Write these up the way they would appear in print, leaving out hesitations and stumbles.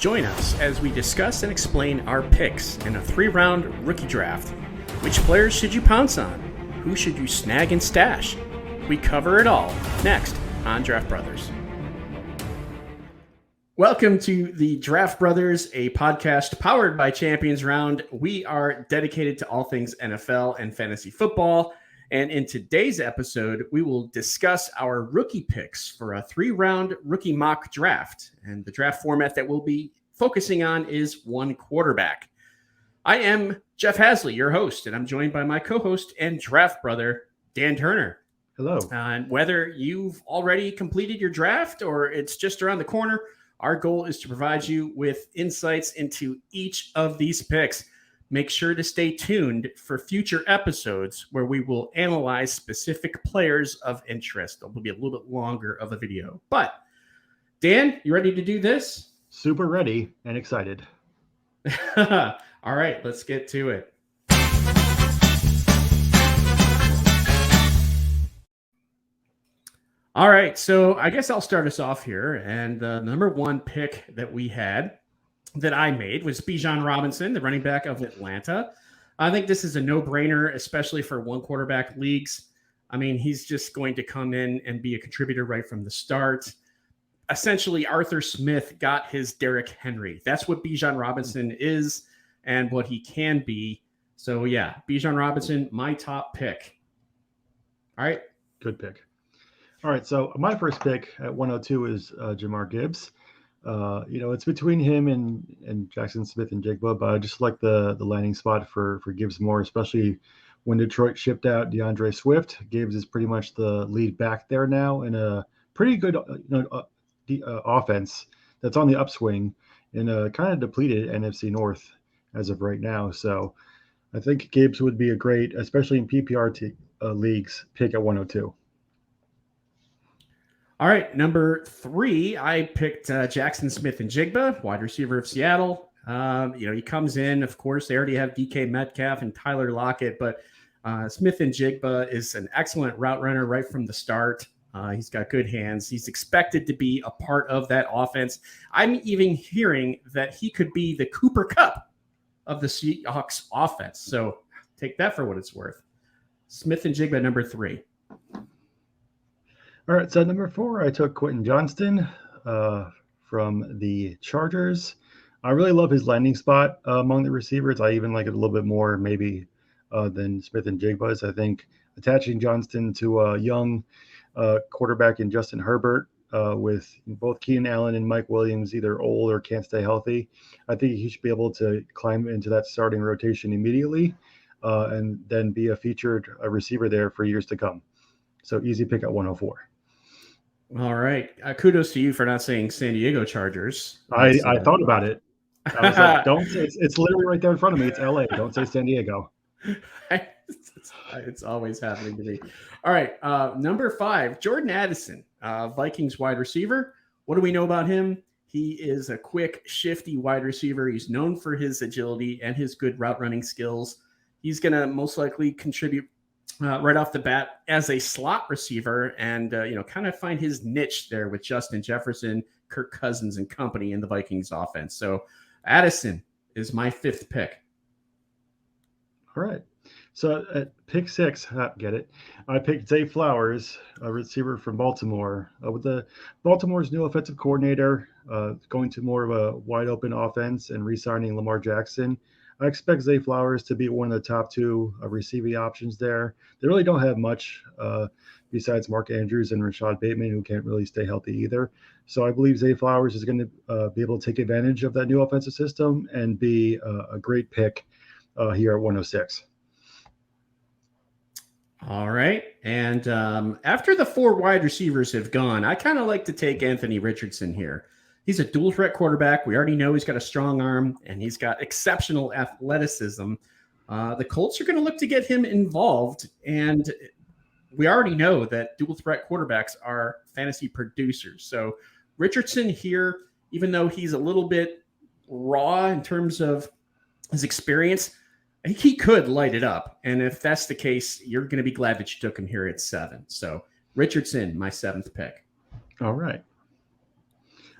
Join us as we discuss and explain our picks in a 3-round rookie draft. Which players should you pounce on? Who should you snag and stash? We cover it all next on Draft Brothers. Welcome to the Draft Brothers, a podcast powered by Champions Round. We are dedicated to all things NFL and fantasy football. And in today's episode, we will discuss our rookie picks for a 3-round rookie mock draft. And the draft format that we'll be focusing on is one quarterback. I am Jeff Hasley, your host, and I'm joined by my co-host and draft brother, Dan Turner. Hello. And whether you've already completed your draft or it's just around the corner, our goal is to provide you with insights into each of these picks. Make sure to stay tuned for future episodes where we will analyze specific players of interest. It will be a little bit longer of a video. But, Dan, you ready to do this? Super ready and excited. All right, let's get to it. All right, so I guess I'll start us off here. And the number one pick that we had that I made was Bijan Robinson, the running back of Atlanta. I think this is a no-brainer, especially for one quarterback leagues. I mean, he's just going to come in and be a contributor right from the start. Essentially, Arthur Smith got his Derrick Henry. That's what Bijan Robinson is and what he can be. So, yeah, Bijan Robinson, my top pick. All right. Good pick. All right, so my first pick at 102 is Jahmyr Gibbs. It's between him and Jaxson, Smith-Njigba, but I just like the landing spot for Gibbs more, especially when Detroit shipped out DeAndre Swift. Gibbs is pretty much the lead back there now in a pretty good offense that's on the upswing in a kind of depleted NFC North as of right now. So I think Gibbs would be a great, especially in PPR leagues, pick at 102. All right, number 3, I picked Jaxson Smith-Njigba, wide receiver of Seattle. He comes in, of course, they already have DK Metcalf and Tyler Lockett, but Smith-Njigba is an excellent route runner right from the start. He's got good hands. He's expected to be a part of that offense. I'm even hearing that he could be the Cooper Kupp of the Seahawks offense. So take that for what it's worth. Smith-Njigba, number 3. All right, so number 4, I took Quentin Johnston from the Chargers. I really love his landing spot among the receivers. I even like it a little bit more maybe than Smith-Njigba's. I think attaching Johnston to a young quarterback in Justin Herbert with both Keenan Allen and Mike Williams either old or can't stay healthy, I think he should be able to climb into that starting rotation immediately and then be a featured receiver there for years to come. So easy pick at 104. All right. Kudos to you for not saying San Diego Chargers. I thought about it. I was like, don't say it's literally right there in front of me. It's LA. Don't say San Diego. It's always happening to me. All right. Number 5, Jordan Addison, Vikings wide receiver. What do we know about him? He is a quick, shifty wide receiver. He's known for his agility and his good route running skills. He's going to most likely contribute right off the bat as a slot receiver and, kind of find his niche there with Justin Jefferson, Kirk Cousins and company in the Vikings offense. So Addison is my 5th pick. All right. So at pick 6, get it? I picked Zay Flowers, a receiver from Baltimore. With the Baltimore's new offensive coordinator going to more of a wide open offense and re-signing Lamar Jackson, I expect Zay Flowers to be one of the top 2 receiving options there. They really don't have much besides Mark Andrews and Rashad Bateman, who can't really stay healthy either. So I believe Zay Flowers is going to be able to take advantage of that new offensive system and be a great pick here at 106. All right. And after the 4 wide receivers have gone, I kind of like to take Anthony Richardson here. He's a dual threat quarterback. We already know he's got a strong arm and he's got exceptional athleticism. The Colts are going to look to get him involved. And we already know that dual threat quarterbacks are fantasy producers. So Richardson here, even though he's a little bit raw in terms of his experience, I think he could light it up. And if that's the case, you're going to be glad that you took him here at 7. So Richardson, my 7th pick. All right.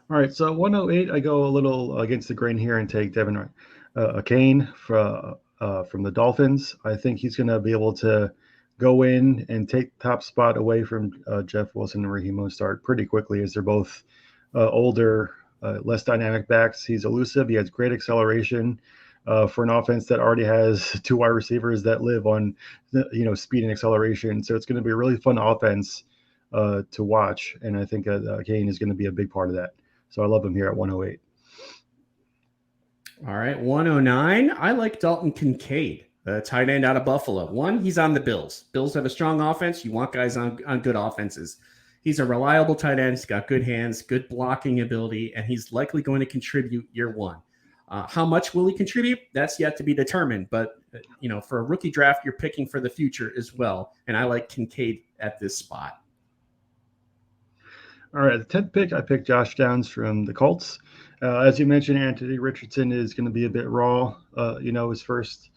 All right, so 108, I go a little against the grain here and take Devon Achane from the Dolphins. I think he's going to be able to go in and take top spot away from Jeff Wilson and Raheem Mostert pretty quickly, as they're both older, less dynamic backs. He's elusive. He has great acceleration for an offense that already has two wide receivers that live on speed and acceleration. So it's going to be a really fun offense to watch, and I think Kane is going to be a big part of that. So I love him here at 108. All right, 109. I like Dalton Kincaid, the tight end out of Buffalo. One, he's on the Bills. Bills have a strong offense. You want guys on good offenses. He's a reliable tight end. He's got good hands, good blocking ability, and he's likely going to contribute year one. How much will he contribute? That's yet to be determined. But, for a rookie draft, you're picking for the future as well. And I like Kincaid at this spot. All right, at the 10th pick, I picked Josh Downs from the Colts. As you mentioned, Anthony Richardson is going to be a bit raw, his first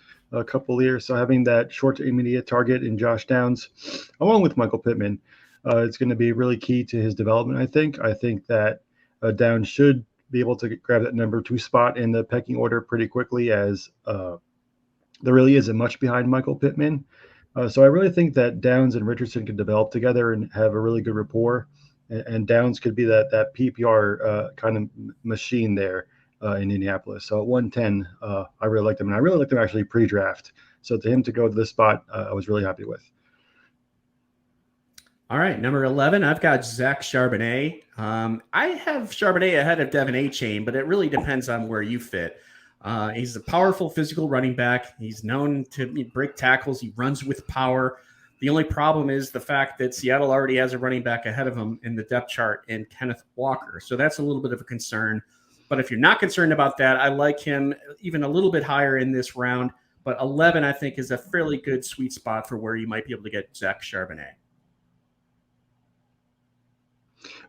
couple of years. So having that short to immediate target in Josh Downs, along with Michael Pittman, it's going to be really key to his development, I think. I think that Downs should be able to grab that number 2 spot in the pecking order pretty quickly, as there really isn't much behind Michael Pittman. So I really think that Downs and Richardson could develop together and have a really good rapport. And Downs could be that PPR kind of machine there in Indianapolis. So at 110, I really liked him. And I really liked him actually pre-draft. So to him to go to this spot, I was really happy with. All right, number 11, I've got Zach Charbonnet. I have Charbonnet ahead of Devon Achane, but it really depends on where you fit. He's a powerful physical running back. He's known to break tackles. He runs with power. The only problem is the fact that Seattle already has a running back ahead of him in the depth chart in Kenneth Walker. So that's a little bit of a concern. But if you're not concerned about that, I like him even a little bit higher in this round. But 11, I think, is a fairly good sweet spot for where you might be able to get Zach Charbonnet.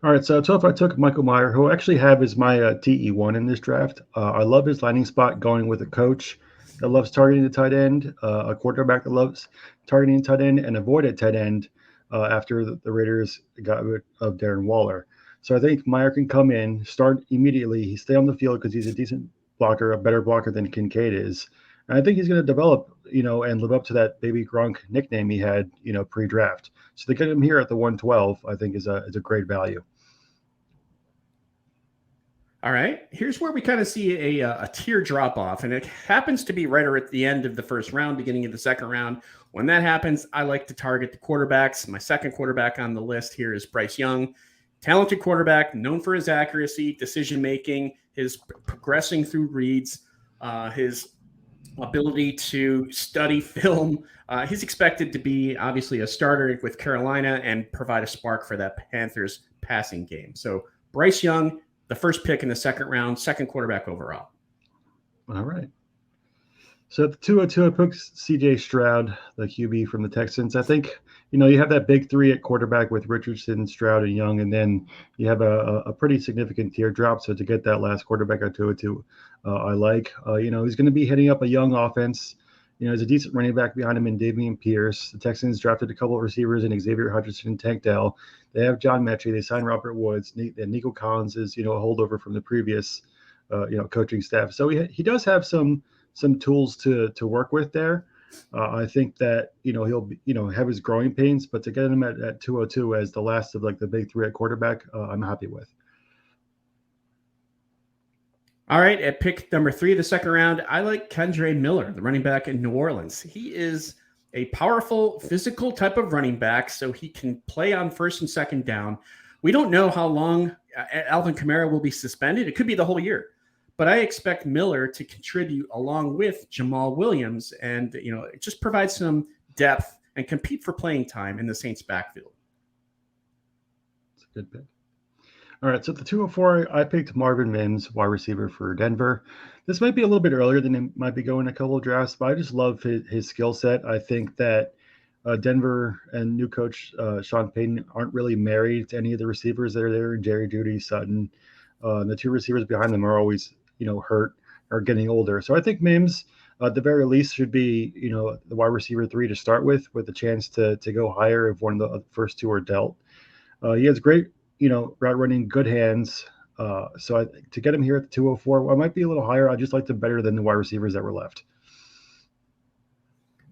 All right, so 12, I took Michael Mayer, who I actually have as my TE1 in this draft. I love his landing spot going with a coach that loves targeting the tight end, a quarterback that loves targeting tight end, and avoided tight end after the Raiders got rid of Darren Waller. So I think Mayer can come in, start immediately. He stay on the field because he's a decent blocker, a better blocker than Kincaid is. And I think he's going to develop, and live up to that baby Gronk nickname he had, pre-draft. So to get him here at the 112, I think is a great value. All right, here's where we kind of see a tier drop off, and it happens to be right at the end of the first round, beginning of the second round. When that happens, I like to target the quarterbacks. My second quarterback on the list here is Bryce Young, talented quarterback, known for his accuracy, decision-making, his progressing through reads, his ability to study film. He's expected to be obviously a starter with Carolina and provide a spark for that Panthers passing game. So Bryce Young, the first pick in the second round, second quarterback overall. All right. So at the 202, I picked CJ Stroud, the QB from the Texans. I think, you have that big three at quarterback with Richardson, Stroud, and Young, and then you have a pretty significant tier drop. So to get that last quarterback at 202, I like. He's going to be hitting up a young offense. There's a decent running back behind him in Dameon Pierce. The Texans drafted a couple of receivers in Xavier Hutchinson and Tank Dell. They have John Mechie. They signed Robert Woods. And Nico Collins is, a holdover from the previous, coaching staff. So he does have some tools to work with there. I think that, he'll be, have his growing pains, but to get him at 202 as the last of like the big three at quarterback, I'm happy with. All right, at pick number 3 of the second round, I like Kendre Miller, the running back in New Orleans. He is a powerful, physical type of running back, so he can play on first and second down. We don't know how long Alvin Kamara will be suspended. It could be the whole year. But I expect Miller to contribute along with Jamal Williams and, just provide some depth and compete for playing time in the Saints backfield. It's a good pick. All right, so at the 204, I picked Marvin Mims, wide receiver for Denver. This might be a little bit earlier than it might be going a couple of drafts, but I just love his skill set. I think that Denver and new coach Sean Payton aren't really married to any of the receivers that are there. Jerry Jeudy, Sutton, the two receivers behind them are always, hurt or getting older. So I think Mims, at the very least, should be, the wide receiver 3 to start with a chance to go higher if one of the first two are dealt. He has great, route running, good hands, So to get him here at the 204, I might be a little higher. I just like them better than the wide receivers that were left.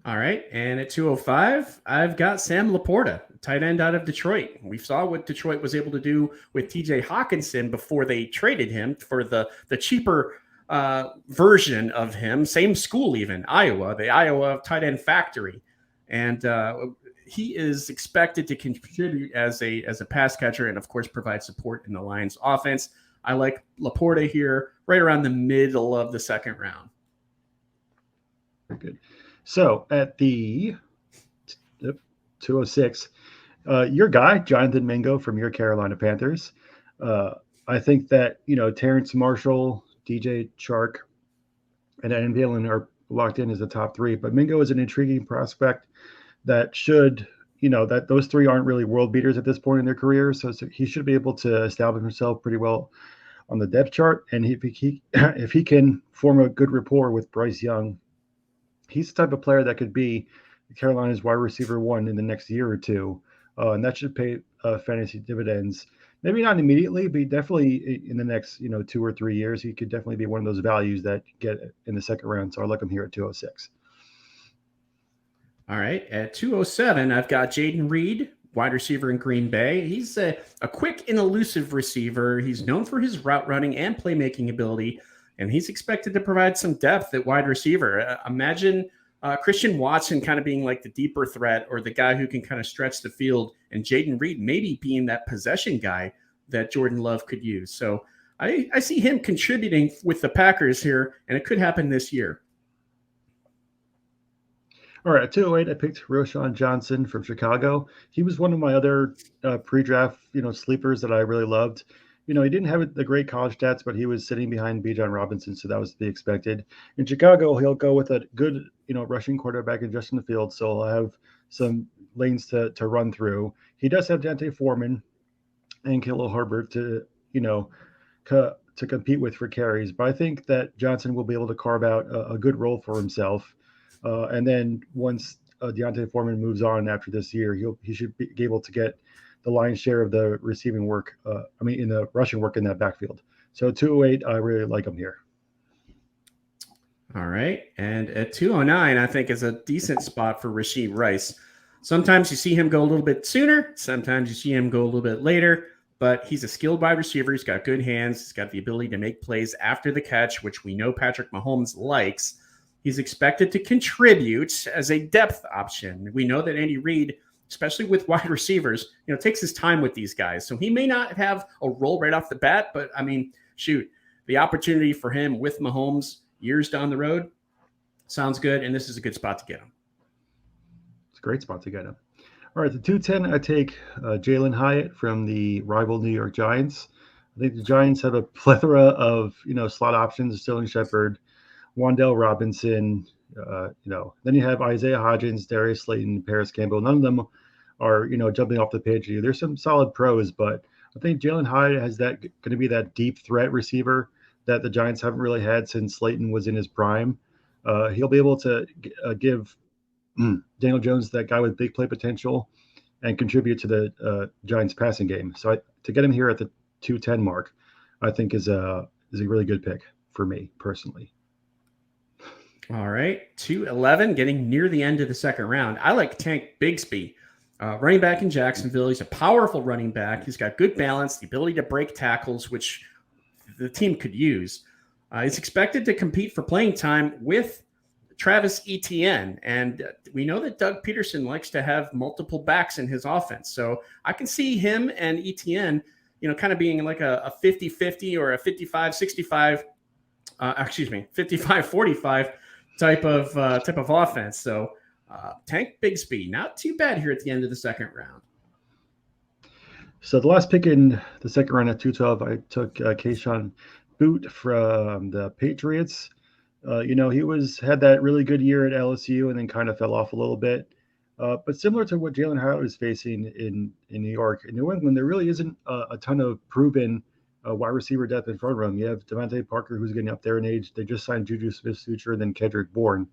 All right. And at 205, I've got Sam LaPorta, tight end out of Detroit. We saw what Detroit was able to do with TJ Hawkinson before they traded him for the cheaper version of him. Same school, even Iowa, the Iowa tight end factory. And he is expected to contribute as a pass catcher and, of course, provide support in the Lions offense. I like LaPorta here right around the middle of the second round. Very good. So at the 206, your guy, Jonathan Mingo from your Carolina Panthers. I think that, Terrence Marshall, DJ Chark, and Adam Thielen are locked in as the top three. But Mingo is an intriguing prospect that should, that those three aren't really world beaters at this point in their career. So he should be able to establish himself pretty well on the depth chart. And if he can form a good rapport with Bryce Young, he's the type of player that could be Carolina's wide receiver one in the next year or two. And that should pay fantasy dividends. Maybe not immediately, but definitely in the next, 2 or 3 years, he could definitely be one of those values that you get in the second round. So I like him here at 206. All right. At 207, I've got Jayden Reed, wide receiver in Green Bay. He's a quick and elusive receiver. He's known for his route running and playmaking ability, and he's expected to provide some depth at wide receiver. Imagine Christian Watson kind of being like the deeper threat or the guy who can kind of stretch the field, and Jayden Reed maybe being that possession guy that Jordan Love could use. So I see him contributing with the Packers here, and it could happen this year. All right, at 208, I picked Roschon Johnston from Chicago. He was one of my other pre-draft, sleepers that I really loved. He didn't have the great college stats, but he was sitting behind Bijan Robinson, so that was to be expected. In Chicago, he'll go with a good, rushing quarterback in Justin Fields, so he'll have some lanes to run through. He does have D'Onta Foreman and Khalil Herbert to compete with for carries, but I think that Johnson will be able to carve out a good role for himself. And then once D'Onta Foreman moves on after this year, he should be able to get the lion's share of the receiving work. In the rushing work in that backfield. So 208, I really like him here. All right. And at 209, I think is a decent spot for Rashee Rice. Sometimes you see him go a little bit sooner. Sometimes you see him go a little bit later. But he's a skilled wide receiver. He's got good hands. He's got the ability to make plays after the catch, which we know Patrick Mahomes likes. He's expected to contribute as a depth option. We know that Andy Reid, especially with wide receivers, takes his time with these guys. So he may not have a role right off the bat, but the opportunity for him with Mahomes years down the road sounds good. And this is a good spot to get him. It's a great spot to get him. All right, the 210, I take Jalin Hyatt from the rival New York Giants. I think the Giants have a plethora of, slot options, Sterling Shepard, Wan'Dale Robinson, then you have Isaiah Hodgins, Darius Slayton, Paris Campbell. None of them are, jumping off the page to you. There's some solid pros, but I think Jalin Hyatt has going to be that deep threat receiver that the Giants haven't really had since Slayton was in his prime. He'll be able to give Daniel Jones, that guy with big play potential, and contribute to the Giants passing game. So to get him here at the 210 mark, I think is a really good pick for me personally. All right, 211, getting near the end of the second round. I like Tank Bigsby, running back in Jacksonville. He's a powerful running back. He's got good balance, the ability to break tackles, which the team could use. He's expected to compete for playing time with Travis Etienne, and we know that Doug Peterson likes to have multiple backs in his offense. So I can see him and Etienne, kind of being like a 50-50 or a 55-65, 55-45 type of offense. So Tank Bigsby, not too bad here at the end of the second round. So the last pick in the second round at 212, I took Kayshon Boutte from the Patriots. He had that really good year at LSU and then kind of fell off a little bit. But similar to what Jalin Hyatt is facing in New York, in New England, there really isn't a ton of proven wide receiver depth in front of him. You have Devontae Parker, who's getting up there in age. They just signed Juju Smith-Schuster and then Kendrick Bourne.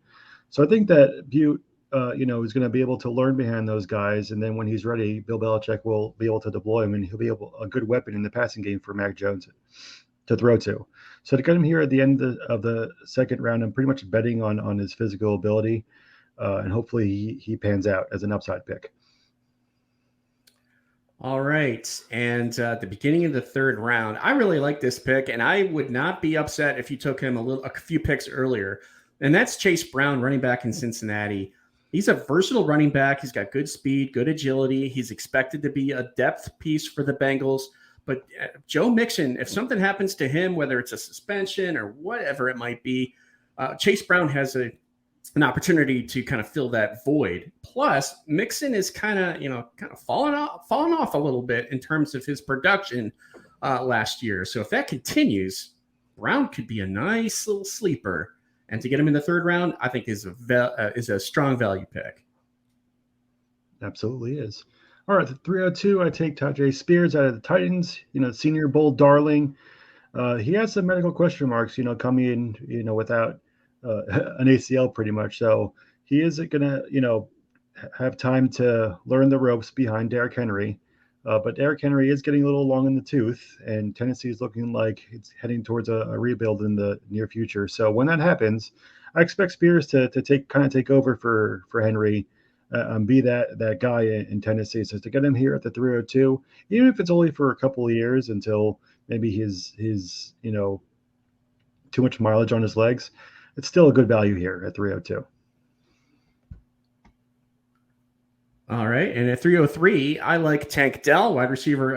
So I think that Boutte is going to be able to learn behind those guys. And then when he's ready, Bill Belichick will be able to deploy him, and he'll be a good weapon in the passing game for Mac Jones to throw to. So to get him here at the end of the second round, I'm pretty much betting on his physical ability, and hopefully he pans out as an upside pick. All right. And at the beginning of the third round, I really like this pick, and I would not be upset if you took him a few picks earlier. And that's Chase Brown, running back in Cincinnati. He's a versatile running back. He's got good speed, good agility. He's expected to be a depth piece for the Bengals. But Joe Mixon, if something happens to him, whether it's a suspension or whatever it might be, Chase Brown has an opportunity to kind of fill that void. Plus, Mixon is kind of fallen off a little bit in terms of his production last year. So if that continues, Brown could be a nice little sleeper. And to get him in the third round, I think is a strong value pick. Absolutely is. All right, the 302, I take Tyjae Spears out of the Titans, Senior Bowl darling. He has some medical question marks, coming in, without an ACL pretty much. So he isn't going to, have time to learn the ropes behind Derrick Henry. But Derrick Henry is getting a little long in the tooth, and Tennessee is looking like it's heading towards a rebuild in the near future. So when that happens, I expect Spears to take over for Henry. Be that guy in Tennessee. So to get him here at the 302, even if it's only for a couple of years until maybe his too much mileage on his legs, it's still a good value here at 302. All right. And at 303, I like Tank Dell, wide receiver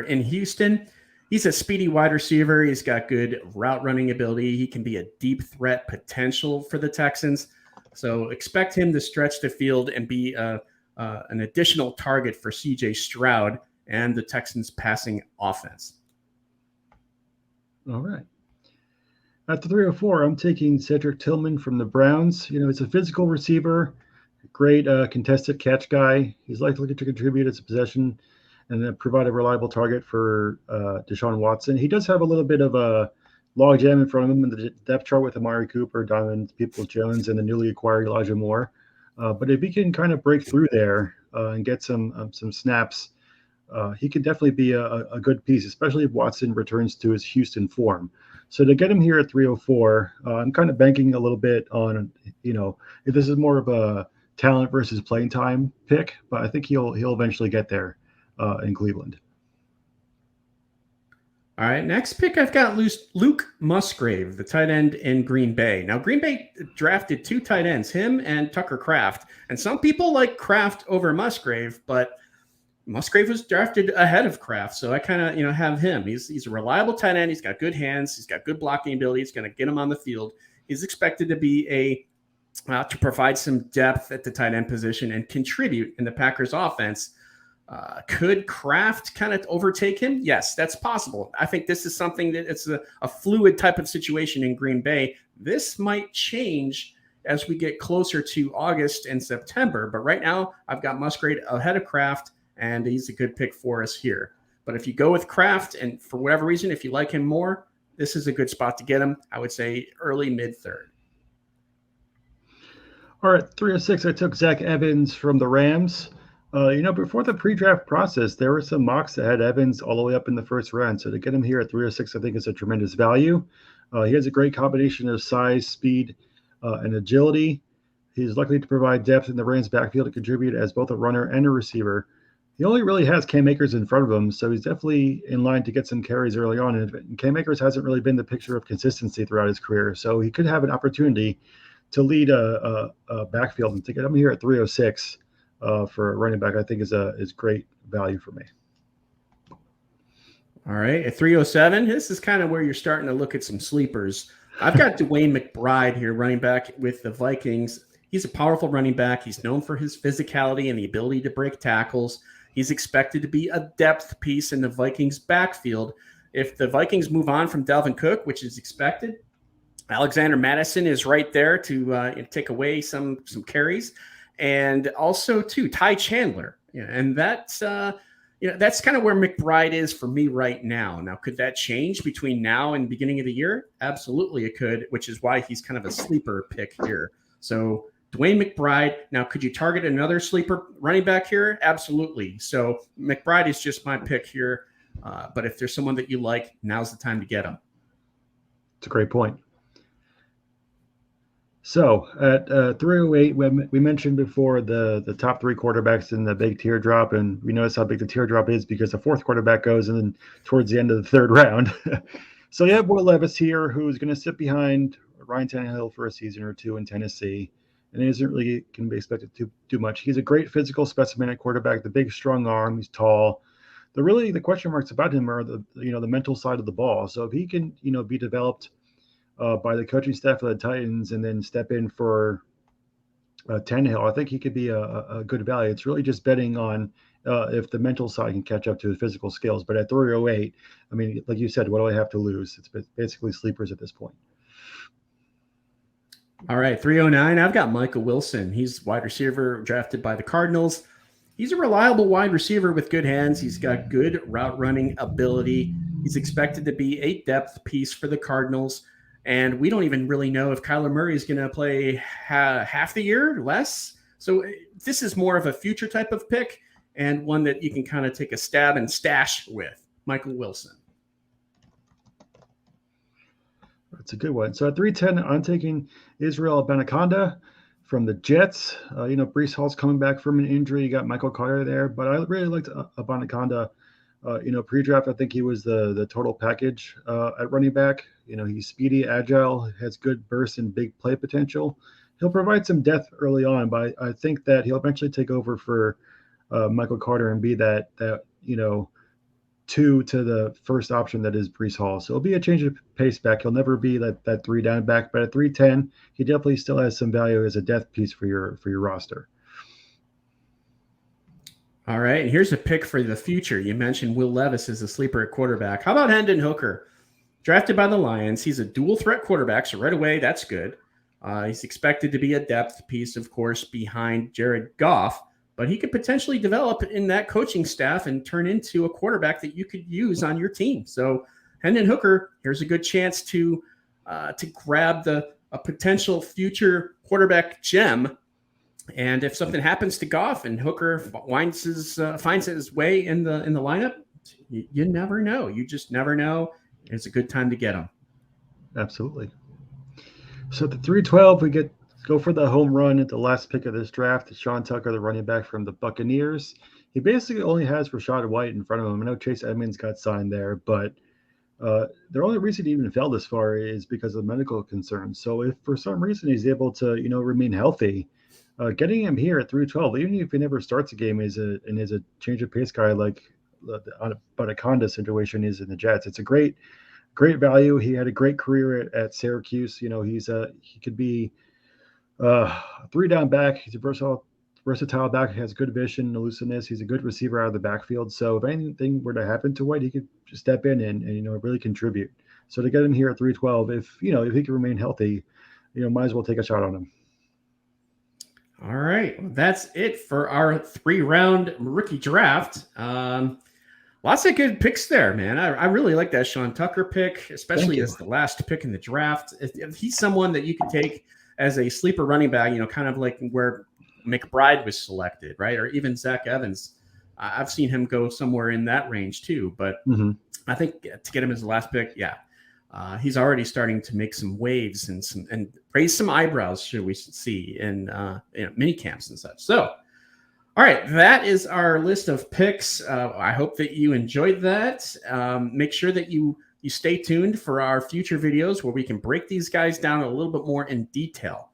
in Houston. He's a speedy wide receiver. He's got good route running ability. He can be a deep threat potential for the Texans. So expect him to stretch the field and be an additional target for CJ Stroud and the Texans' passing offense. All right. At the 304, I'm taking Cedric Tillman from the Browns. He's a physical receiver, great contested catch guy. He's likely to contribute as a possession and then provide a reliable target for Deshaun Watson. He does have a little bit of a logjam in front of him in the depth chart with Amari Cooper, Diamond Peoples-Jones, and the newly acquired Elijah Moore. But if he can kind of break through there and get some snaps, he could definitely be a good piece, especially if Watson returns to his Houston form. So to get him here at 304, I'm kind of banking a little bit on, if this is more of a talent versus playing time pick, but I think he'll eventually get there in Cleveland. All right, next pick I've got Luke Musgrave, the tight end in Green Bay. Now, Green Bay drafted two tight ends, him and Tucker Kraft. And some people like Kraft over Musgrave, but Musgrave was drafted ahead of Kraft. So I kind of, have him. He's a reliable tight end. He's got good hands. He's got good blocking ability. He's going to get him on the field. He's expected to be to provide some depth at the tight end position and contribute in the Packers offense. Could Kraft kind of overtake him? Yes, that's possible. I think this is something that it's a fluid type of situation in Green Bay. This might change as we get closer to August and September. But right now, I've got Musgrave ahead of Kraft, and he's a good pick for us here. But if you go with Kraft, and for whatever reason, if you like him more, this is a good spot to get him. I would say early, mid-third. All right, 306, I took Zach Evans from the Rams. Before the pre-draft process, there were some mocks that had Evans all the way up in the first round. So to get him here at 306, I think is a tremendous value. He has a great combination of size, speed, and agility. He's likely to provide depth in the Rams' backfield to contribute as both a runner and a receiver. He only really has Cam Akers in front of him, so he's definitely in line to get some carries early on. And Cam Akers hasn't really been the picture of consistency throughout his career, so he could have an opportunity to lead a backfield. And to get him here at 306 for a running back, I think is great value for me. All right, at 307, this is kind of where you're starting to look at some sleepers. I've got Dwayne McBride here, running back with the Vikings. He's a powerful running back. He's known for his physicality and the ability to break tackles. He's expected to be a depth piece in the Vikings backfield. If the Vikings move on from Dalvin Cook, which is expected, Alexander Mattison is right there to take away some carries. And also, too, Ty Chandler. And that's that's kind of where McBride is for me right now. Now, could that change between now and the beginning of the year? Absolutely it could, which is why he's kind of a sleeper pick here. So Dwayne McBride. Now, could you target another sleeper running back here? Absolutely. So McBride is just my pick here. But if there's someone that you like, now's the time to get him. It's a great point. So at 308, we mentioned before the top 3 quarterbacks in the big teardrop, and we notice how big the teardrop is because the 4th quarterback goes and then towards the end of the 3rd round. So you have Will Levis here, who's going to sit behind Ryan Tannehill for a season or 2 in Tennessee, and isn't really can be expected to do much. He's a great physical specimen at quarterback, the big strong arm, he's tall. The question marks about him are the mental side of the ball. So if he can be developed by the coaching staff of the Titans and then step in for Tannehill, I think he could be a good value. It's really just betting on if the mental side can catch up to his physical skills. But at 308, I mean, like you said, what do I have to lose? It's basically sleepers at this point. All right, 309, I've got Michael Wilson. He's wide receiver drafted by the Cardinals. He's a reliable wide receiver with good hands. He's got good route running ability. He's expected to be a depth piece for the Cardinals. And we don't even really know if Kyler Murray is going to play half the year, less. So this is more of a future type of pick and one that you can kind of take a stab and stash with. Michael Wilson. That's a good one. So at 310, I'm taking Israel Abanikanda from the Jets. Breece Hall's coming back from an injury. You got Michael Carter there, but I really liked Abanikanda. Pre-draft, I think he was the total package at running back. He's speedy, agile, has good burst and big play potential. He'll provide some depth early on, but I think that he'll eventually take over for Michael Carter and be that 2 to the first option that is Breece Hall. So it'll be a change of pace back. He'll never be that 3 down back, but at 310, he definitely still has some value as a depth piece for your roster. All right, and here's a pick for the future. You mentioned Will Levis as a sleeper at quarterback. How about Hendon Hooker? Drafted by the Lions. He's a dual threat quarterback, so right away, that's good. He's expected to be a depth piece, of course, behind Jared Goff, but he could potentially develop in that coaching staff and turn into a quarterback that you could use on your team. So Hendon Hooker, here's a good chance to grab a potential future quarterback gem. And if something happens to Goff and Hooker finds his way in the lineup, you never know. You just never know. It's a good time to get him. Absolutely. So at the 312, we go for the home run at the last pick of this draft. Sean Tucker, the running back from the Buccaneers. He basically only has Rachaad White in front of him. I know Chase Edmonds got signed there, but the only reason he even fell this far is because of medical concerns. So if for some reason he's able to remain healthy, getting him here at 312, even if he never starts a game, is a change of pace guy like Abanikanda situation is in the Jets. It's a great value. He had a great career at Syracuse. He could be 3 down back. He's a versatile back. Has good vision, elusiveness. He's a good receiver out of the backfield. So if anything were to happen to White, he could just step in and really contribute. So to get him here at 312, if he can remain healthy, might as well take a shot on him. All right, well, that's it for our 3-round rookie draft. Lots of good picks there, man. I really like that Sean Tucker pick, especially as the last pick in the draft. If he's someone that you can take as a sleeper running back, kind of like where McBride was selected, right? Or even Zach Evans. I've seen him go somewhere in that range too. But I think to get him as the last pick, he's already starting to make some waves and raise some eyebrows, should we see, in mini camps and such. So, all right, that is our list of picks. I hope that you enjoyed that. Make sure that you stay tuned for our future videos where we can break these guys down a little bit more in detail,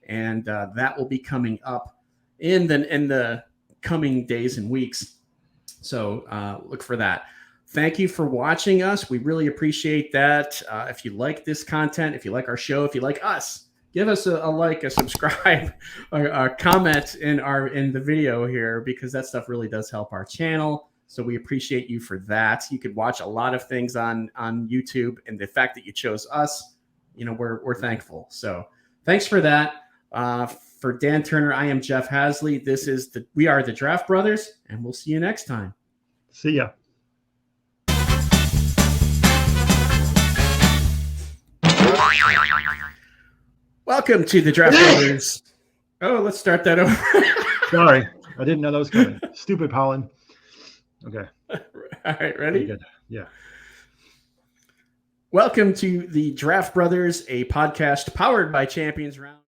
and that will be coming up in the coming days and weeks. So look for that. Thank you for watching us. We really appreciate that. If you like this content, if you like our show, if you like us, give us a like, a subscribe, a comment in the video here, because that stuff really does help our channel. So we appreciate you for that. You could watch a lot of things on YouTube, and the fact that you chose us, we're thankful. So thanks for that. For Dan Turner, I am Jeff Hasley. We are the Draft Brothers, and we'll see you next time. See ya. Welcome to the Draft Brothers. Oh, let's start that over. Sorry, I didn't know that was coming. Stupid pollen. Okay. All right, ready? Good. Yeah. Welcome to the Draft Brothers, a podcast powered by Champions Round.